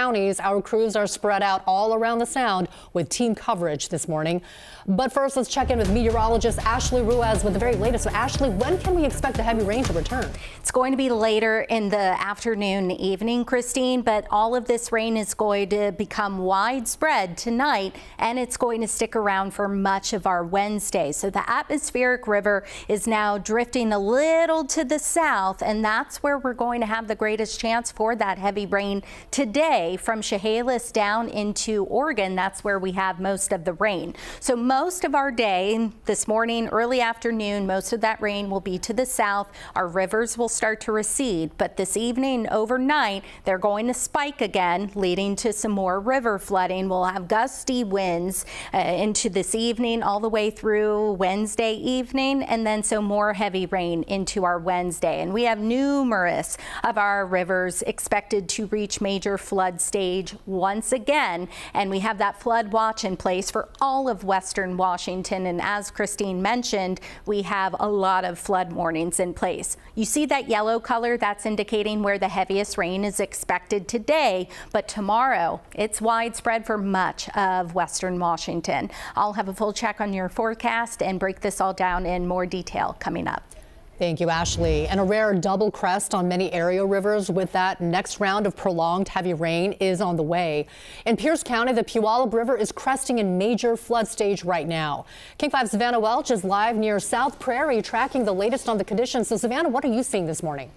counties. Our crews are spread out all around the Sound with team coverage this morning. But first, let's check in with meteorologist Ashley Ruiz with the very latest. So, Ashley, when can we expect the heavy rain to return? It's going to be later in the afternoon, evening, Christine, but all of this rain is going to become widespread tonight, and it's going to stick around for much of our Wednesday. So the atmospheric river is now drifting a little to the south, and that's where we're going to have the greatest chance for that heavy rain today from Chehalis down into Oregon. That's where we have most of the rain. So most of our day this morning, early afternoon, most of that rain will be to the south. Our rivers will start to recede, but this evening, overnight, they're going to spike again, leading to some more river flooding. We'll have gusty winds into this evening all the way through Wednesday evening, and then some more heavy rain into our Wednesday. And we have numerous of our rivers expected to reach major flood stage once again, and we have that flood watch in place for all of western Washington. And as Christine mentioned, we have a lot of flood warnings in place. You see that yellow color? That's indicating where the heaviest rain is expected today, but tomorrow it's widespread for much of western Washington. I'll have a full check on your forecast and break this all down in more detail coming up. Thank you, Ashley. And a rare double crest on many area rivers with that next round of prolonged heavy rain is on the way. In Pierce County, the Puyallup River is cresting in major flood stage right now. King 5's Savannah Welch is live near South Prairie tracking the latest on the conditions. So, Savannah, what are you seeing this morning?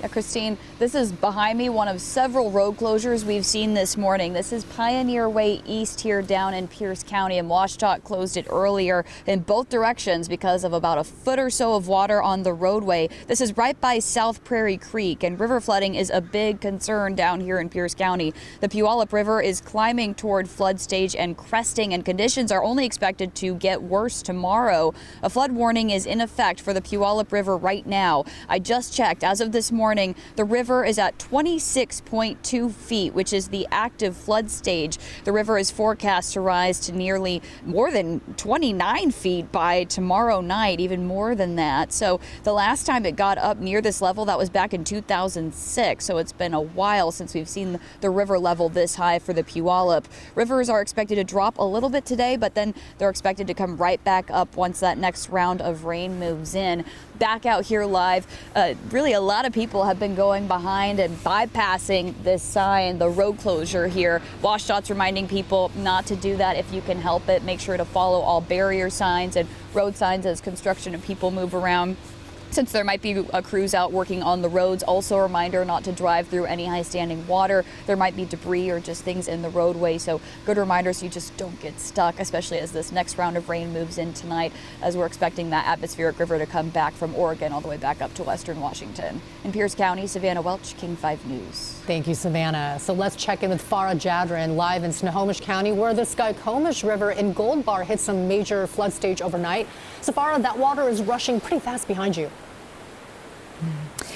Yeah, Christine, this is behind me, one of several road closures we've seen this morning. This is Pioneer Way East here down in Pierce County, and WashDOT closed it earlier in both directions because of about a foot or so of water on the roadway. This is right by South Prairie Creek, and river flooding is a big concern down here in Pierce County. The Puyallup River is climbing toward flood stage and cresting, and conditions are only expected to get worse tomorrow. A flood warning is in effect for the Puyallup River right now. I just checked. As of this morning, the river is at 26.2 feet, which is the active flood stage. The river is forecast to rise to nearly more than 29 feet by tomorrow night, even more than that. So the last time it got up near this level, that was back in 2006. So it's been a while since we've seen the river level this high for the Puyallup. Rivers are expected to drop a little bit today, but then they're expected to come right back up once that next round of rain moves in. Back out here live, really a lot of people have been going behind and bypassing this sign, the road closure here. WashDOT's reminding people not to do that if you can help it. Make sure to follow all barrier signs and road signs as construction and people move around. Since there might be crews out working on the roads, also a reminder not to drive through any high standing water. There might be debris or just things in the roadway, so good reminder so you just don't get stuck, especially as this next round of rain moves in tonight, as we're expecting that atmospheric river to come back from Oregon all the way back up to western Washington. In Pierce County, Savannah Welch, King 5 News. Thank you, Savannah. So let's check in with Farah Jadrin live in Snohomish County, where the Snohomish River in Gold Bar hit some major flood stage overnight. So Farah, that water is rushing pretty fast behind you.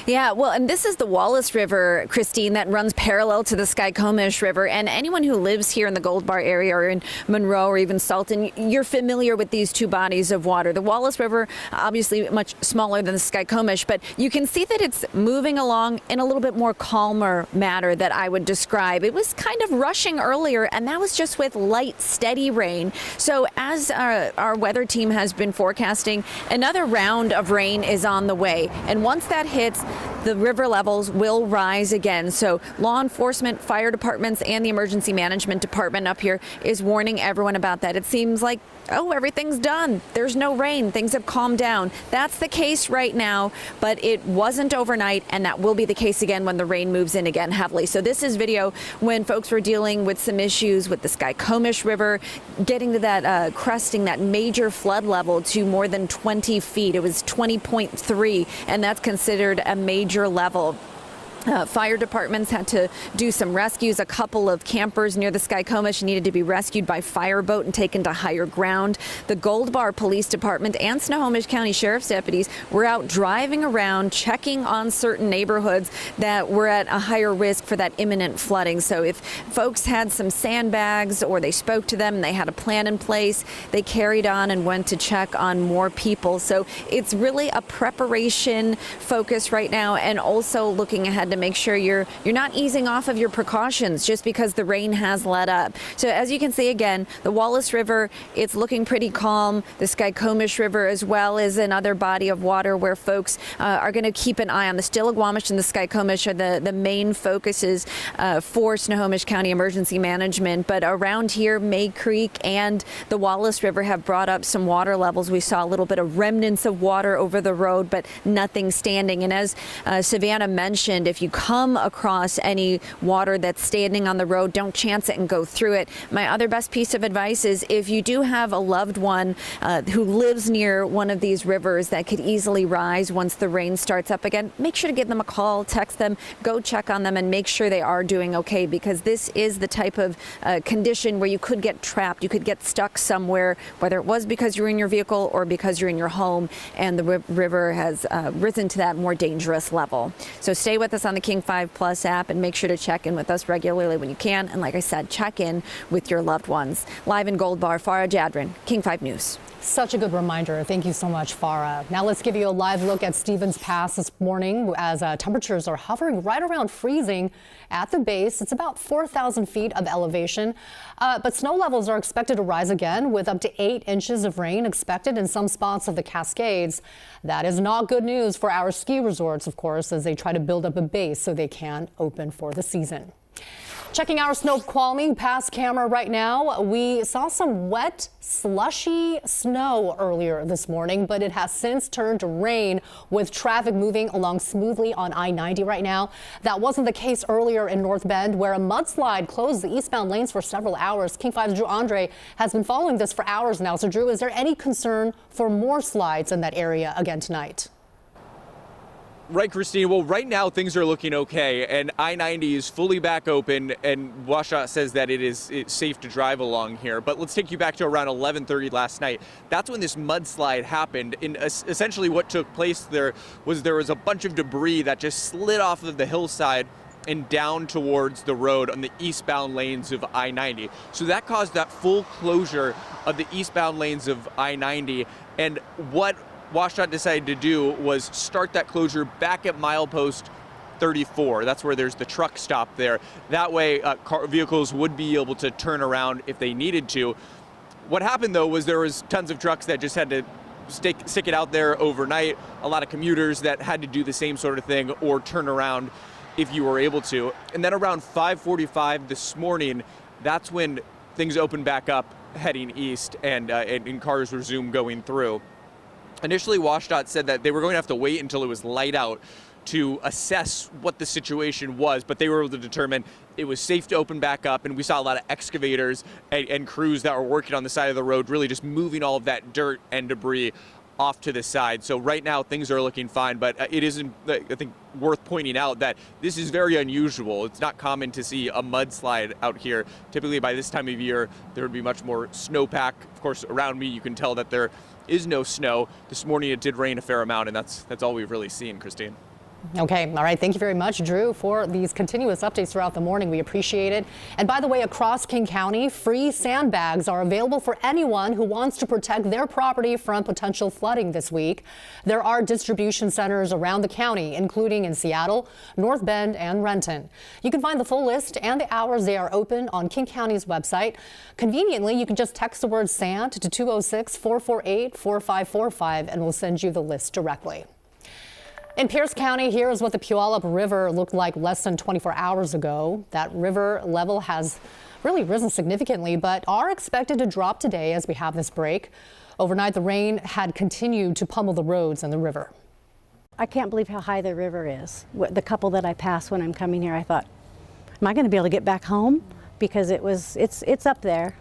Yeah, well, and this is the Wallace River, Christine, that runs parallel to the Snohomish River. And anyone who lives here in the Gold Bar area or in Monroe or even Salton, you're familiar with these two bodies of water. The Wallace River, obviously much smaller than the Snohomish, but you can see that it's moving along in a little bit more calmer manner that I would describe. It was kind of rushing earlier, and that was just with light, steady rain. So as our weather team has been forecasting, another round of rain is on the way. And once that hits, the river levels will rise again. So law enforcement, fire departments, and the emergency management department up here is warning everyone about that. It seems like, oh, everything's done. There's no rain. Things have calmed down. That's the case right now, but it wasn't overnight, and that will be the case again when the rain moves in again heavily. So this is video when folks were dealing with some issues with the Snohomish River, getting to that cresting that major flood level to more than 20 feet. It was 20.3, and that's considered a major level. Fire departments had to do some rescues. A couple of campers near the Snohomish needed to be rescued by fireboat and taken to higher ground. The Gold Bar Police Department and Snohomish County Sheriff's deputies were out driving around, checking on certain neighborhoods that were at a higher risk for that imminent flooding. So if folks had some sandbags or they spoke to them and they had a plan in place, they carried on and went to check on more people. So it's really a preparation focus right now, and also looking ahead to make sure you're not easing off of your precautions just because the rain has let up. So as you can see, again, the Wallace River, it's looking pretty calm. The Snohomish River as well is another body of water where folks are going to keep an eye on. The Stillaguamish and the Snohomish are the main focuses for Snohomish County Emergency Management. But around here, May Creek and the Wallace River have brought up some water levels. We saw a little bit of remnants of water over the road, but nothing standing. And as Savannah mentioned, if you come across any water that's standing on the road, don't chance it and go through it. My other best piece of advice is if you do have a loved one who lives near one of these rivers that could easily rise once the rain starts up again, make sure to give them a call, text them, go check on them and make sure they are doing okay, because this is the type of condition where you could get trapped, you could get stuck somewhere, whether it was because you're in your vehicle or because you're in your home, and the river has risen to that more dangerous level. So stay with us on the King 5 Plus app and make sure to check in with us regularly when you can. And like I said, check in with your loved ones. Live in Gold Bar, Farah Jadrin, King 5 News. Such a good reminder. Thank you so much, Farah. Now let's give you a live look at Stevens Pass this morning as temperatures are hovering right around freezing at the base. It's about 4,000 feet of elevation, but snow levels are expected to rise again with up to 8 inches of rain expected in some spots of the Cascades. That is not good news for our ski resorts, of course, as they try to build up a base so they can open for the season. Checking our Snoqualmie Pass camera right now, we saw some wet, slushy snow earlier this morning, but it has since turned to rain with traffic moving along smoothly on I-90 right now. That wasn't the case earlier in North Bend, where a mudslide closed the eastbound lanes for several hours. King 5's Drew Andre has been following this for hours now. So, Drew, is there any concern for more slides in that area again tonight? Right, Christine. Well, right now things are looking okay, and I-90 is fully back open, and WashDOT says that it's safe to drive along here. But let's take you back to around 11:30 last night. That's when this mudslide happened. And essentially what took place there was a bunch of debris that just slid off of the hillside and down towards the road on the eastbound lanes of I-90. So that caused that full closure of the eastbound lanes of I-90. And what WashDOT decided to do was start that closure back at milepost 34. That's where there's the truck stop there. That way vehicles would be able to turn around if they needed to. What happened though was there was tons of trucks that just had to stick it out there overnight. A lot of commuters that had to do the same sort of thing or turn around if you were able to. And then around 5:45 this morning, that's when things opened back up heading east and cars resumed going through. Initially, WashDOT said that they were going to have to wait until it was light out to assess what the situation was, but they were able to determine it was safe to open back up, and we saw a lot of excavators and crews that were working on the side of the road, really just moving all of that dirt and debris off to the side. So right now things are looking fine, but it is, I think, worth pointing out that this is very unusual. It's not common to see a mudslide out here. Typically by this time of year, there would be much more snowpack. Of course, around me, you can tell that there is no snow. This morning it did rain a fair amount, and that's all we've really seen, Christine. Okay. All right. Thank you very much, Drew, for these continuous updates throughout the morning. We appreciate it. And by the way, across King County, free sandbags are available for anyone who wants to protect their property from potential flooding this week. There are distribution centers around the county, including in Seattle, North Bend, and Renton. You can find the full list and the hours they are open on King County's website. Conveniently, you can just text the word SAND to 206-448-4545 and we'll send you the list directly. In Pierce County, here is what the Puyallup River looked like less than 24 hours ago. That river level has really risen significantly, but are expected to drop today as we have this break. Overnight, the rain had continued to pummel the roads and the river. I can't believe how high the river is. The couple that I passed when I'm coming here, I thought, am I going to be able to get back home? Because it's up there.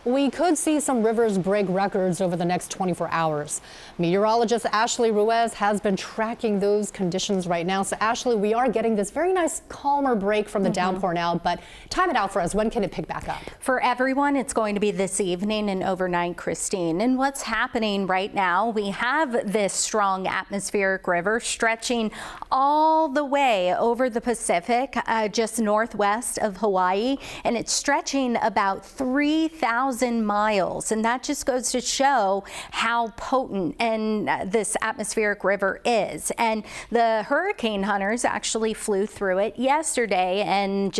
We could see some rivers break records over the next 24 hours. Meteorologist Ashley Ruiz has been tracking those conditions right now. So Ashley, we are getting this very nice calmer break from the downpour now, but time it out for us. When can it pick back up? For everyone, it's going to be this evening and overnight, Christine. And what's happening right now, we have this strong atmospheric river stretching all the way over the Pacific, just northwest of Hawaii, and it's stretching about 3,000 1,000 miles. And that just goes to show how potent and this atmospheric river is. And the hurricane hunters actually flew through it yesterday, and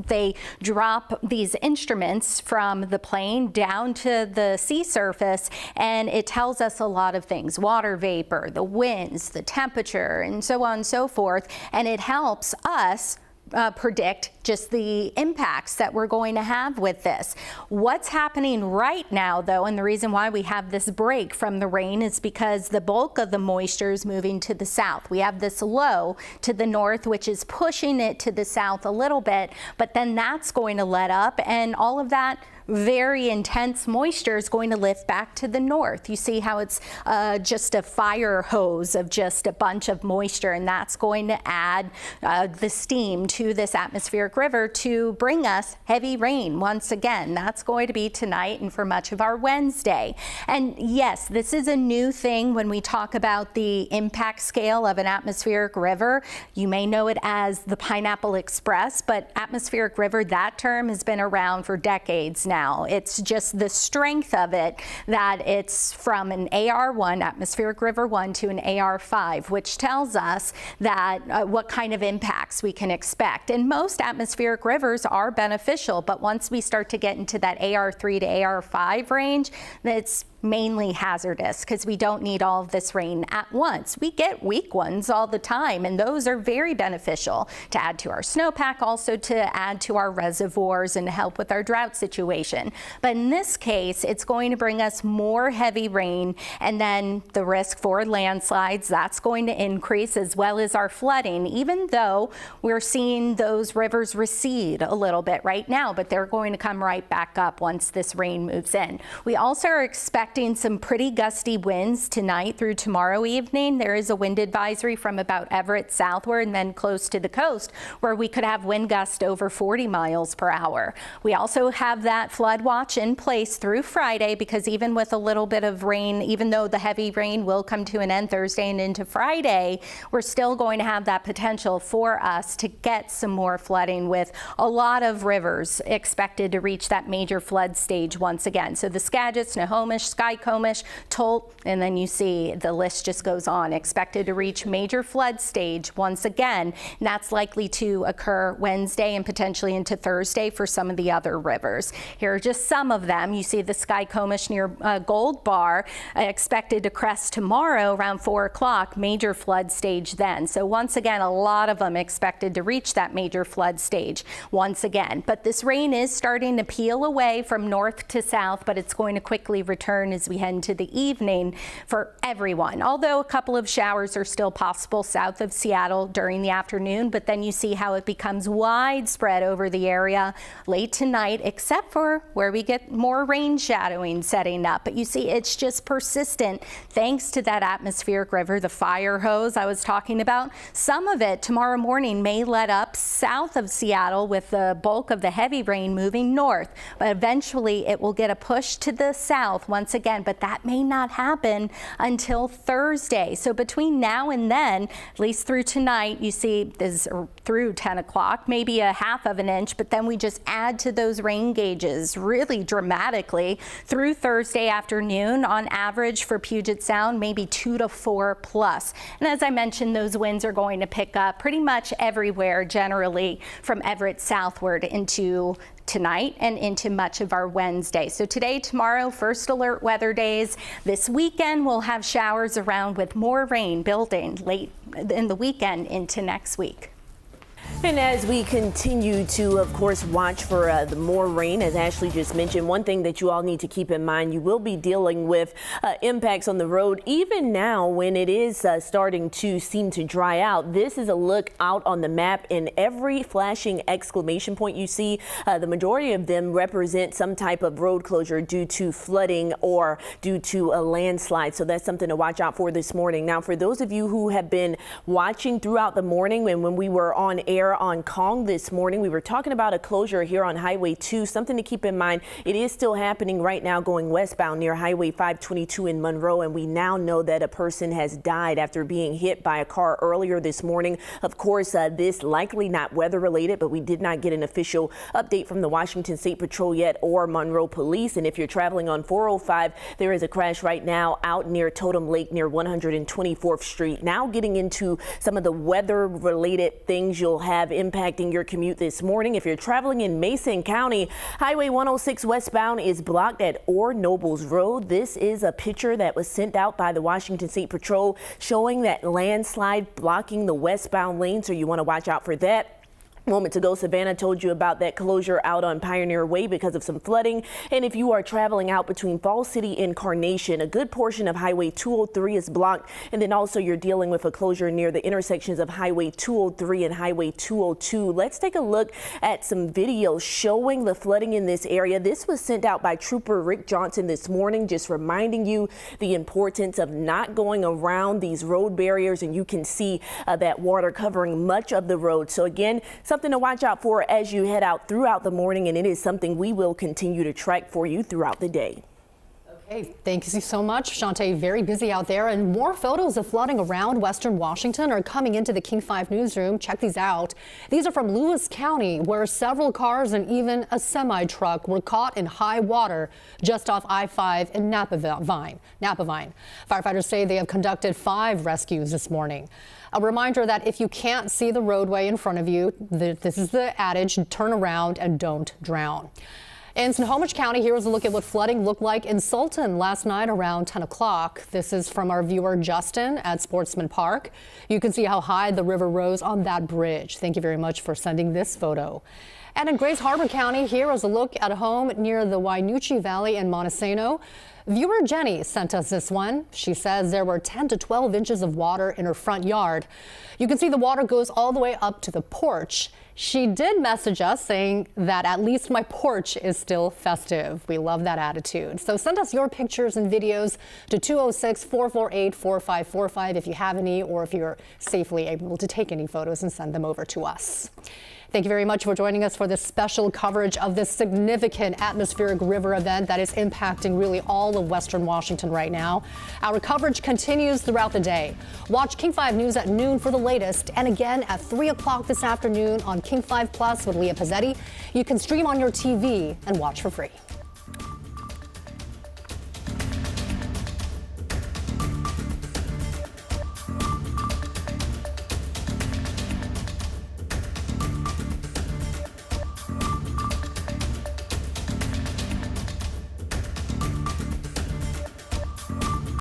they drop these instruments from the plane down to the sea surface, and it tells us a lot of things: water vapor, the winds, the temperature, and so on and so forth. And it helps us predict just the impacts that we're going to have with this. What's happening right now, though, and the reason why we have this break from the rain is because the bulk of the moisture is moving to the south. We have this low to the north, which is pushing it to the south a little bit, but then that's going to let up, and all of that very intense moisture is going to lift back to the north. You see how it's just a fire hose of just a bunch of moisture, and that's going to add the steam to this atmospheric river to bring us heavy rain once again. That's going to be tonight and for much of our Wednesday. And yes, this is a new thing when we talk about the impact scale of an atmospheric river. You may know it as the Pineapple Express, but atmospheric river, that term has been around for decades now. It's just the strength of it that it's from an AR1, atmospheric river 1, to an AR5, which tells us that what kind of impacts we can expect. And most atmospheric rivers are beneficial, but once we start to get into that AR3 to AR5 range, it's mainly hazardous because we don't need all of this rain at once. We get weak ones all the time, and those are very beneficial to add to our snowpack, also to add to our reservoirs and help with our drought situation. But in this case, it's going to bring us more heavy rain, and then the risk for landslides, that's going to increase, as well as our flooding, even though we're seeing those rivers recede a little bit right now, but they're going to come right back up once this rain moves in. We also are expecting some pretty gusty winds tonight through tomorrow evening. There is a wind advisory from about Everett southward and then close to the coast, where we could have wind gusts over 40 miles per hour. We also have that flood watch in place through Friday, because even with a little bit of rain, even though the heavy rain will come to an end Thursday and into Friday, we're still going to have that potential for us to get some more flooding, with a lot of rivers expected to reach that major flood stage once again. So the Skagit, Snohomish, Skycomish, Tolt, and then you see the list just goes on, expected to reach major flood stage once again. And that's likely to occur Wednesday and potentially into Thursday for some of the other rivers. Here are just some of them. You see the Skycomish near Gold Bar expected to crest tomorrow around 4 o'clock, major flood stage then. So once again, a lot of them expected to reach that major flood stage once again. But this rain is starting to peel away from north to south, but it's going to quickly return as we head into the evening for everyone. Although a couple of showers are still possible south of Seattle during the afternoon, but then you see how it becomes widespread over the area late tonight, except for where we get more rain shadowing setting up. But you see it's just persistent thanks to that atmospheric river, the fire hose I was talking about. Some of it tomorrow morning may let up south of Seattle with the bulk of the heavy rain moving north, but eventually it will get a push to the south once again, but that may not happen until Thursday. So between now and then, at least through tonight, you see this through 10 o'clock, maybe a half of an inch, but then we just add to those rain gauges really dramatically through Thursday afternoon. On average for Puget Sound, maybe 2 to 4 plus. And as I mentioned, those winds are going to pick up pretty much everywhere, generally from Everett southward into tonight and into much of our Wednesday. So today, tomorrow, first alert weather days. This weekend, we'll have showers around with more rain building late in the weekend into next week. And as we continue to, of course, watch for the more rain, as Ashley just mentioned, one thing that you all need to keep in mind, you will be dealing with impacts on the road even now when it is starting to seem to dry out. This is a look out on the map, and every flashing exclamation point you see, the majority of them represent some type of road closure due to flooding or due to a landslide. So that's something to watch out for this morning. Now, for those of you who have been watching throughout the morning and when we were on air, air on Kong this morning. We were talking about a closure here on Highway 2. Something to keep in mind, it is still happening right now going westbound near Highway 522 in Monroe, and we now know that a person has died after being hit by a car earlier this morning. Of course, this likely not weather related, but we did not get an official update from the Washington State Patrol yet or Monroe Police. And if you're traveling on 405, there is a crash right now out near Totem Lake near 124th Street. Now getting into some of the weather related things you'll have impacting your commute this morning. If you're traveling in Mason County, Highway 106 westbound is blocked at Orr Nobles Road. This is a picture that was sent out by the Washington State Patrol showing that landslide blocking the westbound lane, so you want to watch out for that. Moments ago, Savannah told you about that closure out on Pioneer Way because of some flooding. And if you are traveling out between Fall City and Carnation, a good portion of Highway 203 is blocked. And then also you're dealing with a closure near the intersections of Highway 203 and Highway 202. Let's take a look at some videos showing the flooding in this area. This was sent out by Trooper Rick Johnson this morning, just reminding you the importance of not going around these road barriers. And you can see that water covering much of the road. So again, something to watch out for as you head out throughout the morning, and it is something we will continue to track for you throughout the day. Okay, thank you so much, Shantae. Very busy out there, and more photos of flooding around Western Washington are coming into the King 5 newsroom. Check these out. These are from Lewis County, where several cars and even a semi-truck were caught in high water just off I-5 in Napavine. Firefighters say they have conducted 5 rescues this morning. A reminder that if you can't see the roadway in front of you, this is the adage, turn around and don't drown. In Snohomish County, here is a look at what flooding looked like in Sultan last night around 10 o'clock. This is from our viewer Justin at Sportsman Park. You can see how high the river rose on that bridge. Thank you very much for sending this photo. And in Grace Harbor County, here is a look at a home near the Wainuchi Valley in Montesano. Viewer Jenny sent us this one. She says there were 10 to 12 inches of water in her front yard. You can see the water goes all the way up to the porch. She did message us saying that at least my porch is still festive. We love that attitude. So send us your pictures and videos to 206-448-4545 if you have any, or if you're safely able to take any photos and send them over to us. Thank you very much for joining us for this special coverage of this significant atmospheric river event that is impacting really all of Western Washington right now. Our coverage continues throughout the day. Watch King 5 News at noon for the latest, and again at 3 o'clock this afternoon on King 5 Plus with Leah Pizzetti. You can stream on your TV and watch for free.